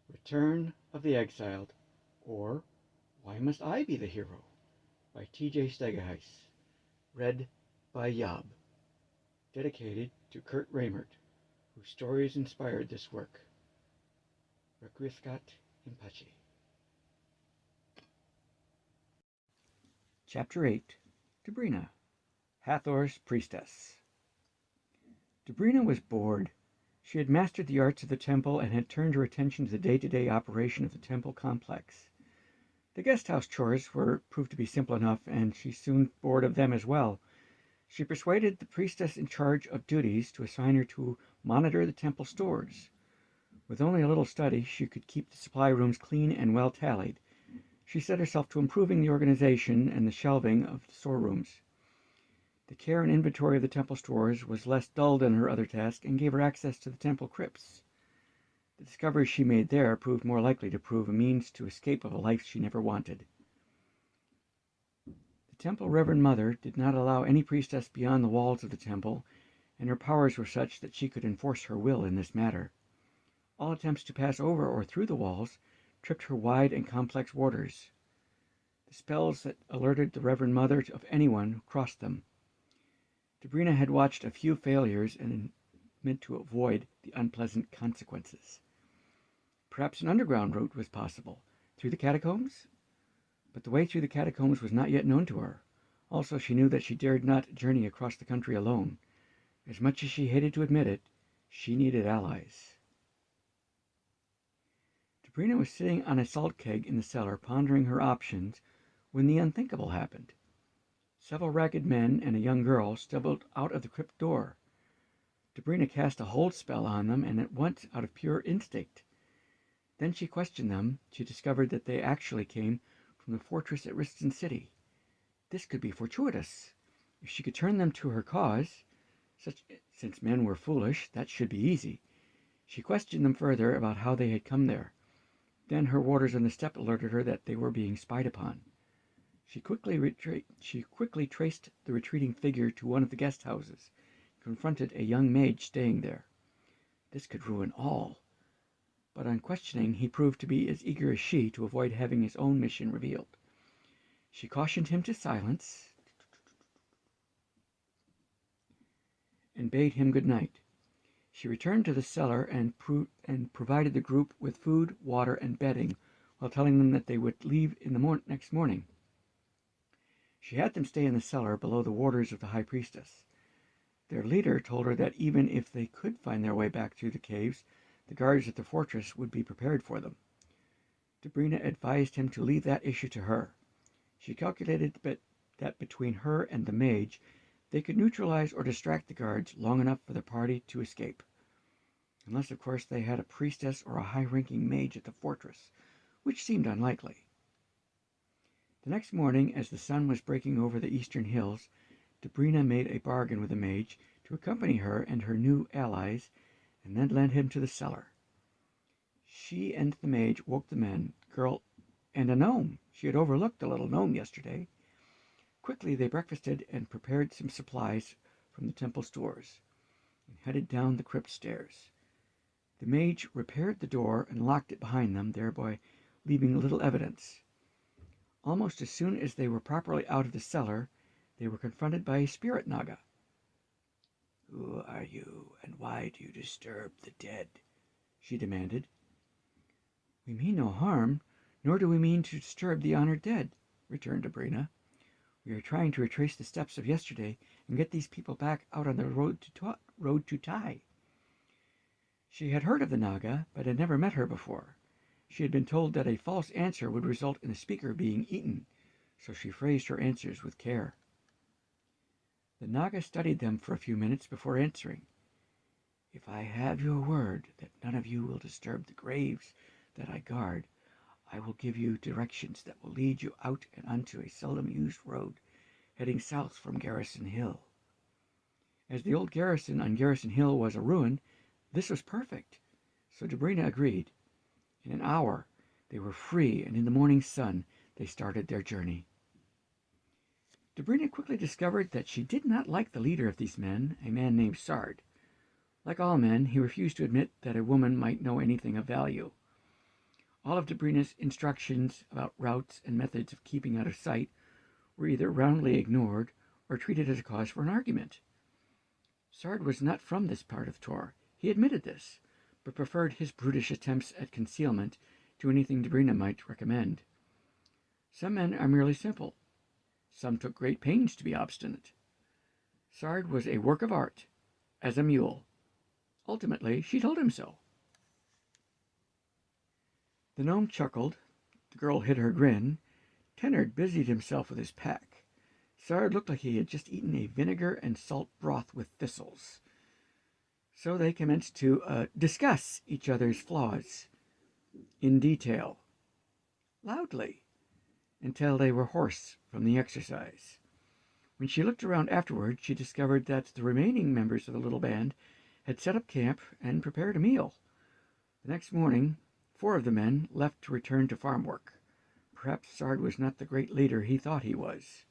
Return of the Exiled, or Why Must I Be the Hero? By T.J. Stegaheis. Read by YOB. Dedicated to Kurt Reimert, whose stories inspired this work. Requiescat in pace. Chapter 8. Dobrina, Hathor's Priestess. Dobrina was bored. She had mastered the arts of the temple and had turned her attention to the day-to-day operation of the temple complex. The guest-house chores proved to be simple enough, and she soon bored of them as well. She persuaded the priestess in charge of duties to assign her to monitor the temple stores. With only a little study, she could keep the supply rooms clean and well tallied. She set herself to improving the organization and the shelving of the storerooms. The care and inventory of the temple stores was less dull than her other task and gave her access to the temple crypts. The discoveries she made there proved more likely to prove a means to escape of a life she never wanted. The temple Reverend Mother did not allow any priestess beyond the walls of the temple, and her powers were such that she could enforce her will in this matter. All attempts to pass over or through the walls tripped her wide and complex warders. The spells that alerted the Reverend Mother of anyone who crossed them. Dobrina had watched a few failures and meant to avoid the unpleasant consequences. Perhaps an underground route was possible, through the catacombs? But the way through the catacombs was not yet known to her. Also, she knew that she dared not journey across the country alone. As much as she hated to admit it, she needed allies. Dobrina was sitting on a salt keg in the cellar, pondering her options, when the unthinkable happened. Several ragged men and a young girl stumbled out of the crypt door. Dobrina cast a hold spell on them, and at once, out of pure instinct. Then she questioned them. She discovered that they actually came from the fortress at Riston City. This could be fortuitous. If she could turn them to her cause, since men were foolish, that should be easy. She questioned them further about how they had come there. Then her warders on the step alerted her that they were being spied upon. She quickly traced the retreating figure to one of the guest houses, and confronted a young mage staying there. This could ruin all. But on questioning, he proved to be as eager as she to avoid having his own mission revealed. She cautioned him to silence and bade him good night. She returned to the cellar and provided the group with food, water, and bedding, while telling them that they would leave in the next morning. She had them stay in the cellar below the warders of the high priestess. Their leader told her that even if they could find their way back through the caves, the guards at the fortress would be prepared for them. Dobrina advised him to leave that issue to her. She calculated that between her and the mage, they could neutralize or distract the guards long enough for the party to escape. Unless, of course, they had a priestess or a high-ranking mage at the fortress, which seemed unlikely. The next morning, as the sun was breaking over the eastern hills, Dobrina made a bargain with the mage to accompany her and her new allies, and then led him to the cellar. She and the mage woke the men, girl, and a gnome. She had overlooked the little gnome yesterday. Quickly they breakfasted and prepared some supplies from the temple stores, and headed down the crypt stairs. The mage repaired the door and locked it behind them, thereby leaving little evidence. Almost as soon as they were properly out of the cellar, they were confronted by a spirit naga. "Who are you, and why do you disturb the dead?" she demanded. "We mean no harm, nor do we mean to disturb the honored dead," returned Dobrina. "We are trying to retrace the steps of yesterday and get these people back out on the road to Tai." She had heard of the Naga, but had never met her before. She had been told that a false answer would result in the speaker being eaten, so she phrased her answers with care. The Naga studied them for a few minutes before answering. "If I have your word that none of you will disturb the graves that I guard, I will give you directions that will lead you out and onto a seldom-used road heading south from Garrison Hill." As the old garrison on Garrison Hill was a ruin, this was perfect, so Dobrina agreed. In an hour they were free, and in the morning sun they started their journey. Dobrina quickly discovered that she did not like the leader of these men, a man named Sard. Like all men, he refused to admit that a woman might know anything of value. All of Dobrina's instructions about routes and methods of keeping out of sight were either roundly ignored or treated as a cause for an argument. Sard was not from this part of Tor. He admitted this, but preferred his brutish attempts at concealment to anything Dobrina might recommend. Some men are merely simple. Some took great pains to be obstinate. Sard was a work of art, as a mule. Ultimately, she told him so. The gnome chuckled. The girl hid her grin. Tennard busied himself with his pack. Sard looked like he had just eaten a vinegar and salt broth with thistles. So they commenced to discuss each other's flaws in detail, loudly, until they were hoarse from the exercise. When she looked around afterward, she discovered that the remaining members of the little band had set up camp and prepared a meal. The next morning, 4 of the men left to return to farm work. Perhaps Sard was not the great leader he thought he was.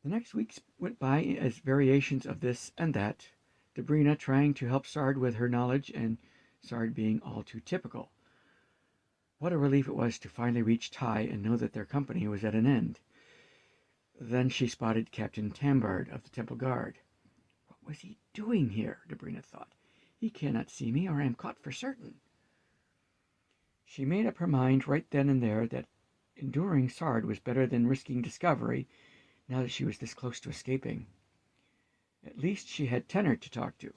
The next weeks went by as variations of this and that, Dobrina trying to help Sard with her knowledge and Sard being all too typical. What a relief it was to finally reach Tai and know that their company was at an end. Then she spotted Captain Tambard of the Temple Guard. What was he doing here? Dobrina thought. He cannot see me, or I am caught for certain. She made up her mind right then and there that enduring Sard was better than risking discovery now that she was this close to escaping. At least she had Tennard to talk to.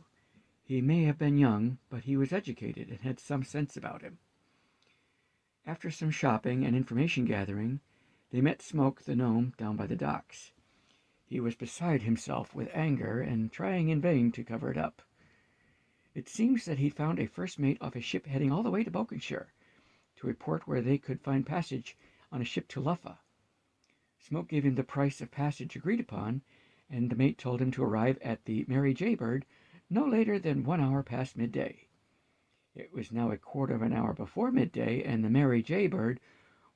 He may have been young, but he was educated and had some sense about him. After some shopping and information gathering, they met Smoke the gnome down by the docks. He was beside himself with anger and trying in vain to cover it up. It seems that he'd found a first mate off a ship heading all the way to Bokenshire, to a port where they could find passage on a ship to Luffa. Smoke gave him the price of passage agreed upon, and the mate told him to arrive at the Mary Jaybird no later than 1 hour past midday. It was now a quarter of an hour before midday, and the Mary Jaybird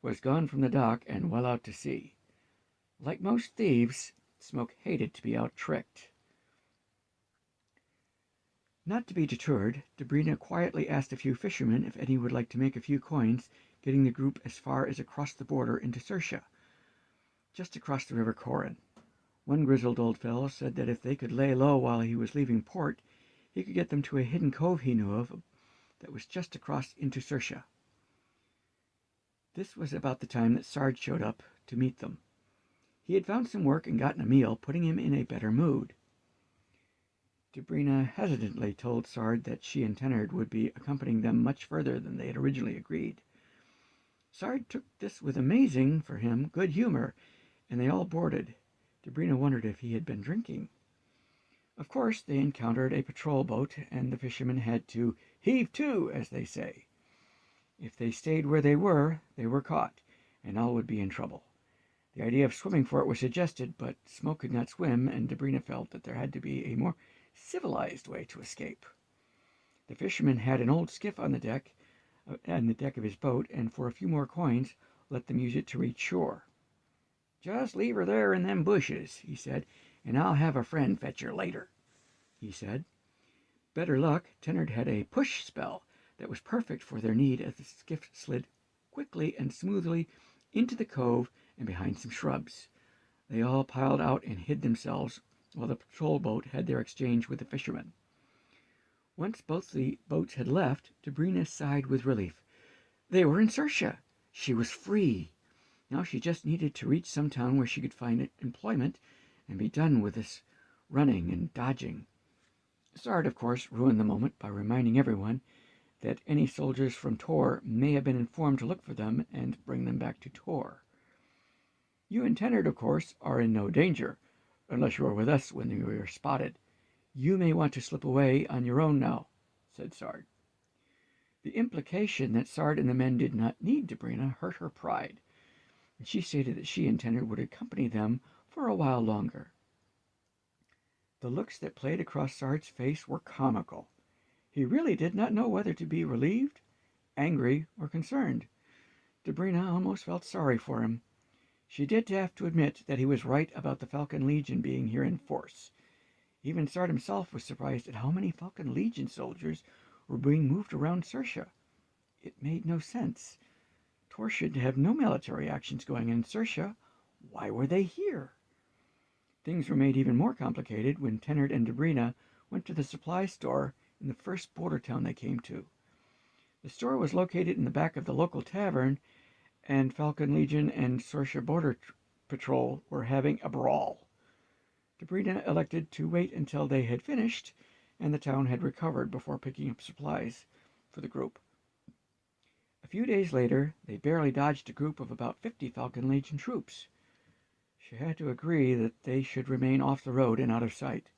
was gone from the dock and well out to sea. Like most thieves, Smoke hated to be out-tricked. Not to be deterred, Dobrina quietly asked a few fishermen if any would like to make a few coins, getting the group as far as across the border into Sersha, just across the River Corin. One grizzled old fellow said that if they could lay low while he was leaving port, he could get them to a hidden cove he knew of that was just across into Sersha. This was about the time that Sard showed up to meet them. He had found some work and gotten a meal, putting him in a better mood. Dobrina hesitantly told Sard that she and Tennard would be accompanying them much further than they had originally agreed. Sard took this with amazing, for him, good humor, and they all boarded. Dobrina wondered if he had been drinking. Of course, they encountered a patrol boat, and the fishermen had to heave to, as they say. If they stayed where they were caught, and all would be in trouble. The idea of swimming for it was suggested, but Smoke could not swim, and Dobrina felt that there had to be a more civilized way to escape. The fisherman had an old skiff on the deck of his boat, and for a few more coins let them use it to reach shore. "Just leave her there in them bushes," he said, "and I'll have a friend fetch her later," he said. Better luck, Tennard had a push spell that was perfect for their need as the skiff slid quickly and smoothly into the cove and behind some shrubs. They all piled out and hid themselves while the patrol boat had their exchange with the fishermen. Once both the boats had left, Dobrina sighed with relief. They were in Sersha. She was free. Now she just needed to reach some town where she could find employment and be done with this running and dodging. Sard, of course, ruined the moment by reminding everyone that any soldiers from Tor may have been informed to look for them and bring them back to Tor. "You and Tennard, of course, are in no danger, unless you are with us when you are spotted. You may want to slip away on your own now," said Sard. The implication that Sard and the men did not need Dobrina hurt her pride, and she stated that she and Tennard would accompany them for a while longer. The looks that played across Sard's face were comical. He really did not know whether to be relieved, angry, or concerned. Debrina almost felt sorry for him. She did have to admit that he was right about the Falcon Legion being here in force. Even Sard himself was surprised at how many Falcon Legion soldiers were being moved around Sersha. It made no sense. Tor should have no military actions going in Sersha. Why were they here? Things were made even more complicated when Tennard and Debrina went to the supply store in the first border town they came to. The store was located in the back of the local tavern, and Falcon Legion and Sersha Border Patrol were having a brawl. Debrina elected to wait until they had finished and the town had recovered before picking up supplies for the group. A few days later, they barely dodged a group of about 50 Falcon Legion troops. She had to agree that they should remain off the road and out of sight.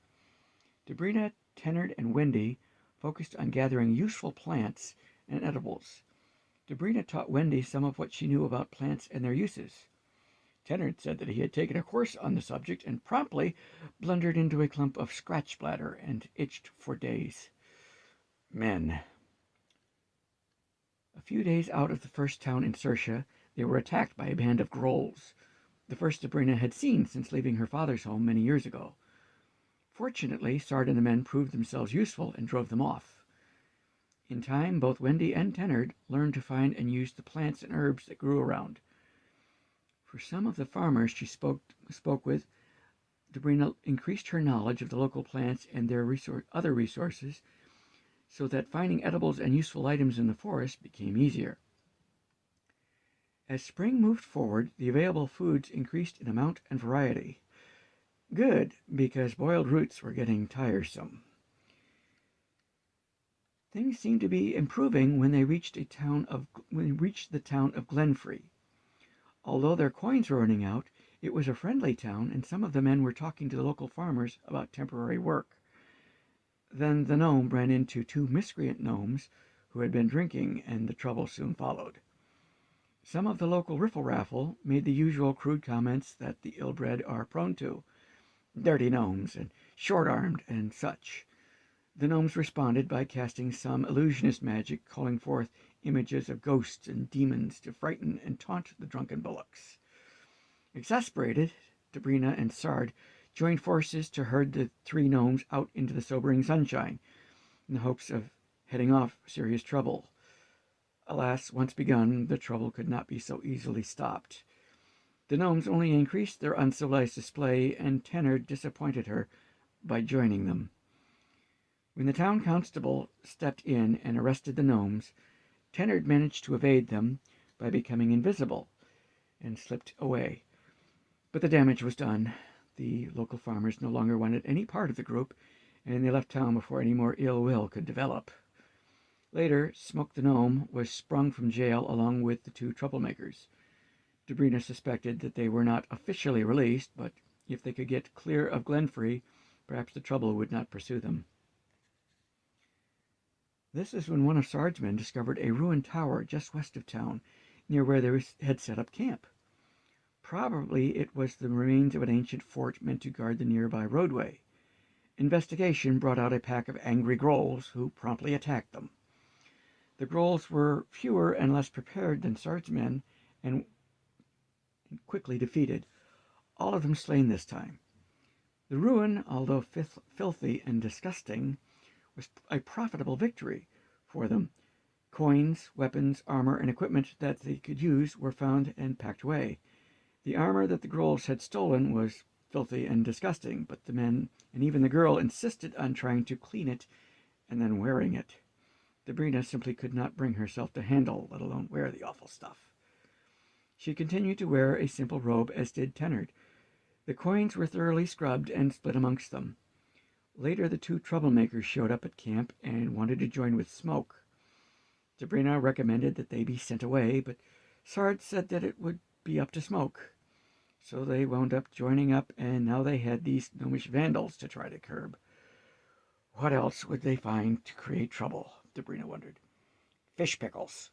Debrina, Tennard, and Wendy focused on gathering useful plants and edibles. Debrina taught Wendy some of what she knew about plants and their uses. Tennard said that he had taken a course on the subject and promptly blundered into a clump of scratch bladder and itched for days. Men. A few days out of the first town in Sersha, they were attacked by a band of Grolls, the first Debrina had seen since leaving her father's home many years ago. Fortunately, Sard and the men proved themselves useful and drove them off. In time, both Wendy and Tennard learned to find and use the plants and herbs that grew around. For some of the farmers she spoke with, Debrina increased her knowledge of the local plants and their other resources, so that finding edibles and useful items in the forest became easier. As spring moved forward, the available foods increased in amount and variety. Good, because boiled roots were getting tiresome. Things seemed to be improving when they reached the town of Glenfrey. Although their coins were running out, it was a friendly town, and some of the men were talking to the local farmers about temporary work. Then the gnome ran into two miscreant gnomes who had been drinking, and the trouble soon followed. Some of the local riffle-raffle made the usual crude comments that the ill-bred are prone to. Dirty gnomes, and short-armed, and such. The gnomes responded by casting some illusionist magic, calling forth images of ghosts and demons to frighten and taunt the drunken bullocks. Exasperated, Debrina and Sard joined forces to herd the three gnomes out into the sobering sunshine, in the hopes of heading off serious trouble. Alas, once begun, the trouble could not be so easily stopped. The gnomes only increased their uncivilized display, and Tennard disappointed her by joining them. When the town constable stepped in and arrested the gnomes, Tennard managed to evade them by becoming invisible and slipped away. But the damage was done. The local farmers no longer wanted any part of the group, and they left town before any more ill will could develop. Later, Smoke the Gnome was sprung from jail along with the two troublemakers. Debrina suspected that they were not officially released, but if they could get clear of Glenfrey, perhaps the trouble would not pursue them. This is when one of Sard's men discovered a ruined tower just west of town, near where they had set up camp. Probably it was the remains of an ancient fort meant to guard the nearby roadway. Investigation brought out a pack of angry Grolls, who promptly attacked them. The Grolls were fewer and less prepared than Sard's men, and quickly defeated, all of them slain this time. The ruin, although filthy and disgusting, was a profitable victory for them. Coins, weapons, armor, and equipment that they could use were found and packed away. The armor that the Grolls had stolen was filthy and disgusting, but the men and even the girl insisted on trying to clean it and then wearing it. Debrina simply could not bring herself to handle, let alone wear, the awful stuff. She continued to wear a simple robe, as did Tennard. The coins were thoroughly scrubbed and split amongst them. Later, the two troublemakers showed up at camp and wanted to join with Smoke. Debrina recommended that they be sent away, but Sard said that it would be up to Smoke. So they wound up joining up, and now they had these gnomish vandals to try to curb. What else would they find to create trouble? Debrina wondered. Fish pickles.